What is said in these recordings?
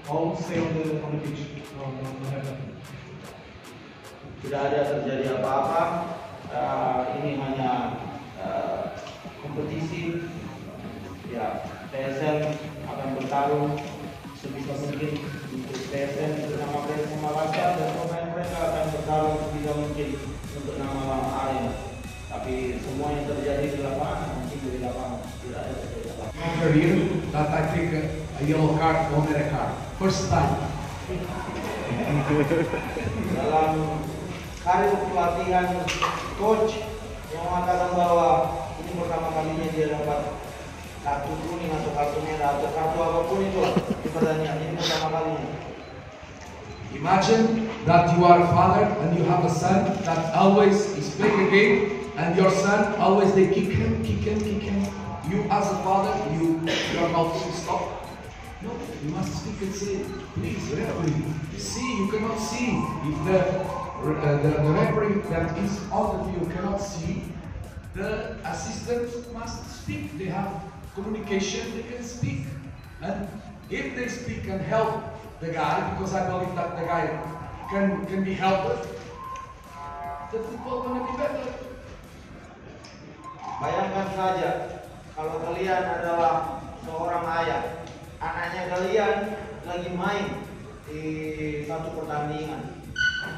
all stay on the pitch. No happen. Tidak ada terjadi apa-apa. Ini hanya kompetisi. Ya, PSM akan bertarung sebisa mungkin untuk PSM untuk nama PSM Malaka, dan pemain mereka akan bertarung sebisa mungkin untuk nama Arema. Tapi semua yang terjadi di lapangan mungkin di lapangan tidak ada terjadi apa-apa. My career that I take a yellow card or a red card. First time. Dalam karir pelatihan coach yang mengatakan bahwa ini pertama kalinya dia dapat kartu kuning atau kartu merah atau kartu apapun itu di pertandingan ini pertama kalinya. Imagine that you are a father and you have a son that always is playing a game, and your son always they kick him. You as a father, you are not to stop. No, you must speak and say, please, referee, you see, you cannot see. If the referee that is on the field cannot see, the assistant must speak. They have communication, they can speak. And if they speak and help the guy, because I believe that the guy can be helped, the football gonna be better. Bayangkan saja kalau kalian adalah seorang ayah, anaknya kalian lagi main di satu pertandingan.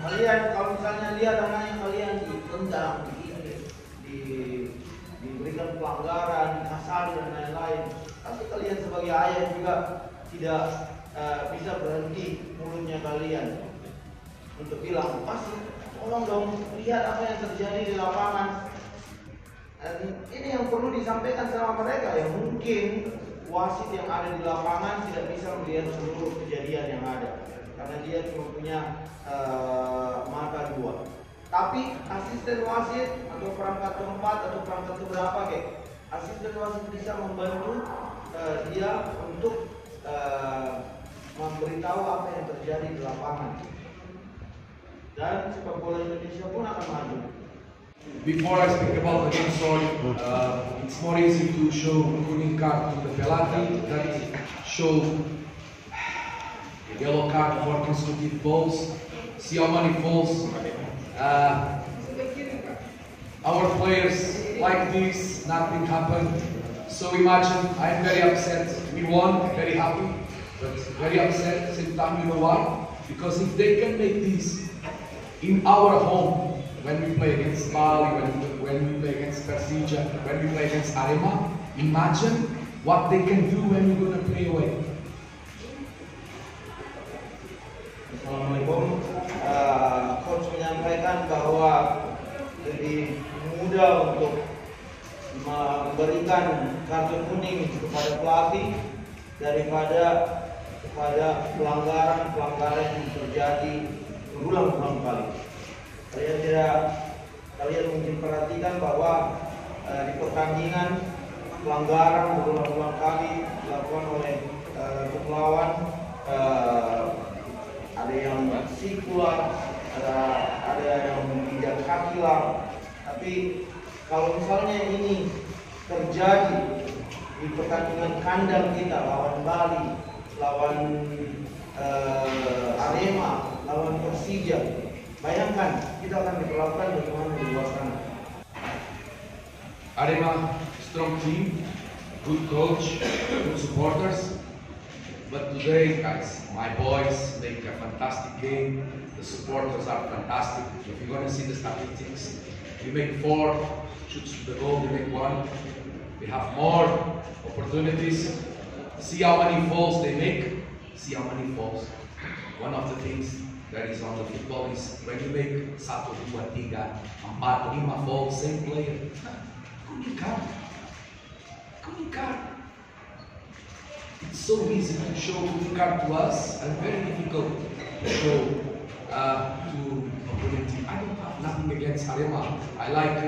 Kalian kalau misalnya lihat anaknya kalian ditendang, diberikan pelanggaran, dikasari dan lain-lain, pasti kalian sebagai ayah juga tidak bisa berhenti mulutnya kalian untuk bilang, pasti tolong dong lihat apa yang terjadi di lapangan. Dan ini yang perlu disampaikan sama mereka yang mungkin wasit yang ada di lapangan tidak bisa melihat seluruh kejadian yang ada karena dia cuma punya mata dua. Tapi asisten wasit atau perangkat keempat atau perangkat keberapa asisten wasit bisa membantu dia untuk memberitahu apa yang terjadi di lapangan, dan sepak bola Indonesia pun akan maju. Before I speak about the game story, it's more easy to show green card to the penalty than show yellow card for consecutive balls. See how many balls our players like this, nothing happened. So imagine, I'm very upset. We won, very happy, but very upset at the same time. You know why? Because if they can make this in our home, when we play against Bali, when we play against Persija, when we play against Arema, imagine what they can do when we're going to play away. Assalamualaikum. Coach menyampaikan bahwa lebih mudah untuk memberikan kartu kuning kepada pelatih daripada pelanggaran yang terjadi berulang-ulang kali. Kalian mungkin perhatikan bahwa di pertandingan pelanggaran berulang-ulang kali dilakukan oleh tim lawan. Ada yang sikular, ada yang menginjak kaki lawan. Tapi kalau misalnya ini terjadi di pertandingan kandang kita lawan Bali, lawan Arema, lawan Persija, bayangkan kita akan diperlakukan bagaimana di luar sana. Arema, strong team, good coach, good supporters. But today, guys, my boys make a fantastic game. The supporters are fantastic. If you're going to see the statistics, we make 4 shoots to the goal, we make 1. We have more opportunities. See how many falls they make. See how many falls. One of the things that is on the football is when you make 1, 2, 3, 4, 5 falls, same player. Kuning card. It's so easy to show green card to us and very difficult to show to opponent team. I don't have nothing against Arema. I like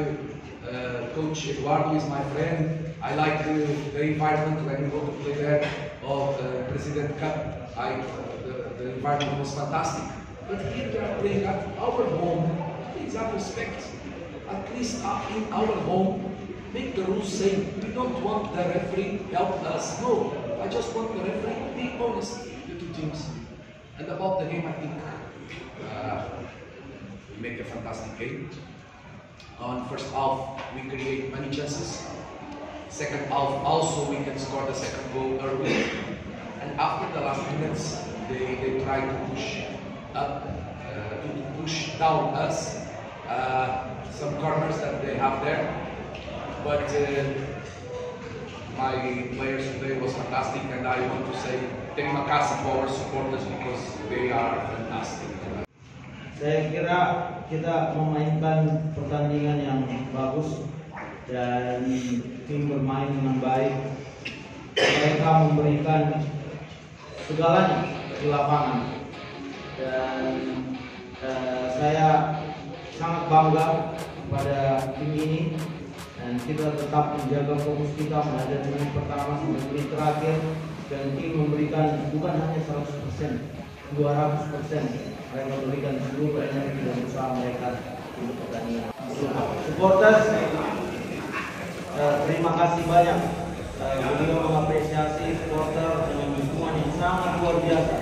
Coach Eduardo is my friend. I like the environment when we go to play there of President Cup. The environment was fantastic. But here we are playing at our home. Please have respect. At least in our home, make the rules same. We don't want the referee help us. No. I just want the referee to be honest with the two teams. And about the game, I think we make a fantastic game. On first half, we create many chances. Second half, also we can score the second goal early. And after the last minutes, they try to push up, to push down us. Some corners that they have there. But my players today was fantastic, and I want to say terima kasih for our supporters because they are fantastic. Saya kira kita memainkan pertandingan yang bagus dan tim bermain dengan baik. Mereka memberikan segalanya di lapangan dan saya sangat bangga pada tim ini. Dan kita tetap menjaga fokus kita menghadapi menit pertama sampai menit terakhir, dan tim memberikan bukan hanya 100%, 200%. Mereka memberikan seluruh energi dan usaha mereka untuk pertandingan. Supporters, terima kasih banyak. Beliau mengapresiasi supporter dengan dukungan yang sangat luar biasa.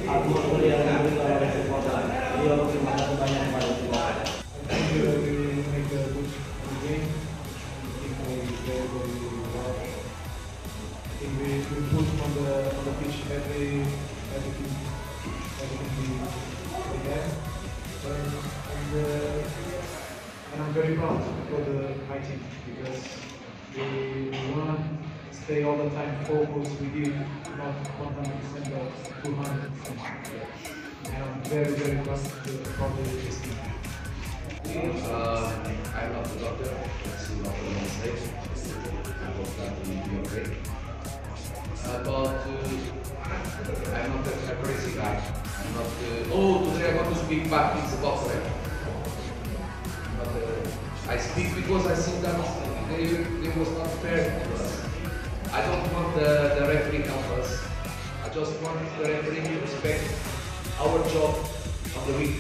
Atmosfer yang diberikan oleh supporter. Beliau terima kasih banyak kepada supporter. We put on the pitch everything we have, and I'm very proud for my team because we want to stay all the time focused. We give not 100% but 200%, and I'm very proud for this team. I'm not the doctor, so not the mistake. I hope that will be okay. But I'm not a crazy guy. I'm not. Today I want to speak back. It's about that. But I speak because I think that they was not fair to us. I don't want the referee help us. I just want the referee to respect our job of the week,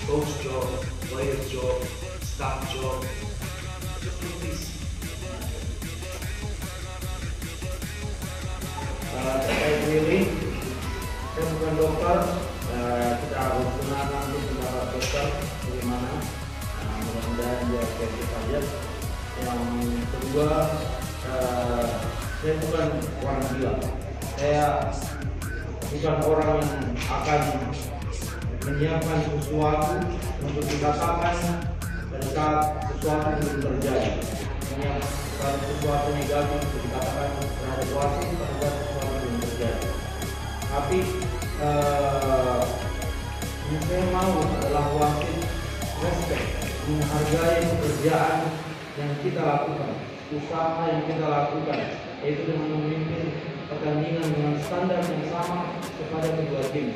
coach job, players job, staff job. Just do this. Terkait diri, saya bukan dokter. Kita harus dengar nanti pendapat dokter bagaimana. Mudah-mudahan dia oke saja. Yang kedua, saya bukan orang gila. Saya bukan orang yang akan menyiapkan sesuatu untuk dikatakan pada saat sesuatu belum terjadi. Menyiapkan sesuatu negatif untuk dikatakan terhadap wasit pada saat sesuatu belum terjadi. Tapi yang saya mau adalah wasit respect, menghargai pekerjaan yang kita lakukan, usaha yang kita lakukan, yaitu dengan memimpin pertandingan dengan standar yang sama kepada kedua tim,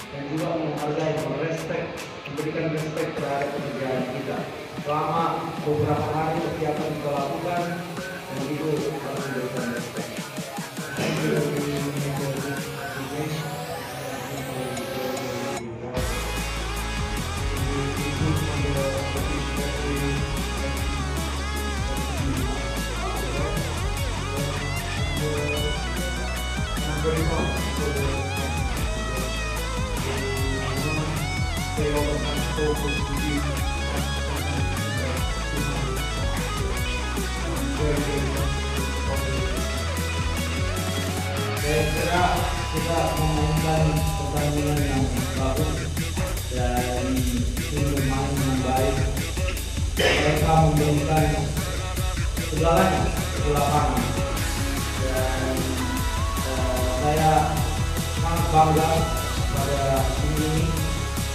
dan juga menghargai, memberikan respect terhadap pekerjaan kita. Selama beberapa hari setiap yang kita lakukan, dan itu harus memberikan respect. Very much for the stay all the time focused to be Saya kira kita memainkan pertandingan yang bagus dan tim bermain dengan baik. Mereka memberikan segalanya di lapangan, dan saya sangat bangga pada tim ini,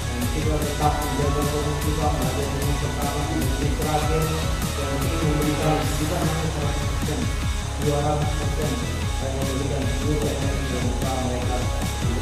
dan kita tetap menjaga fokus kita pada menit pertama dan menit terakhir, dan ini memberikan bukan hanya 100%, 200%, dan memberikan seluruh energi dan usaha mereka di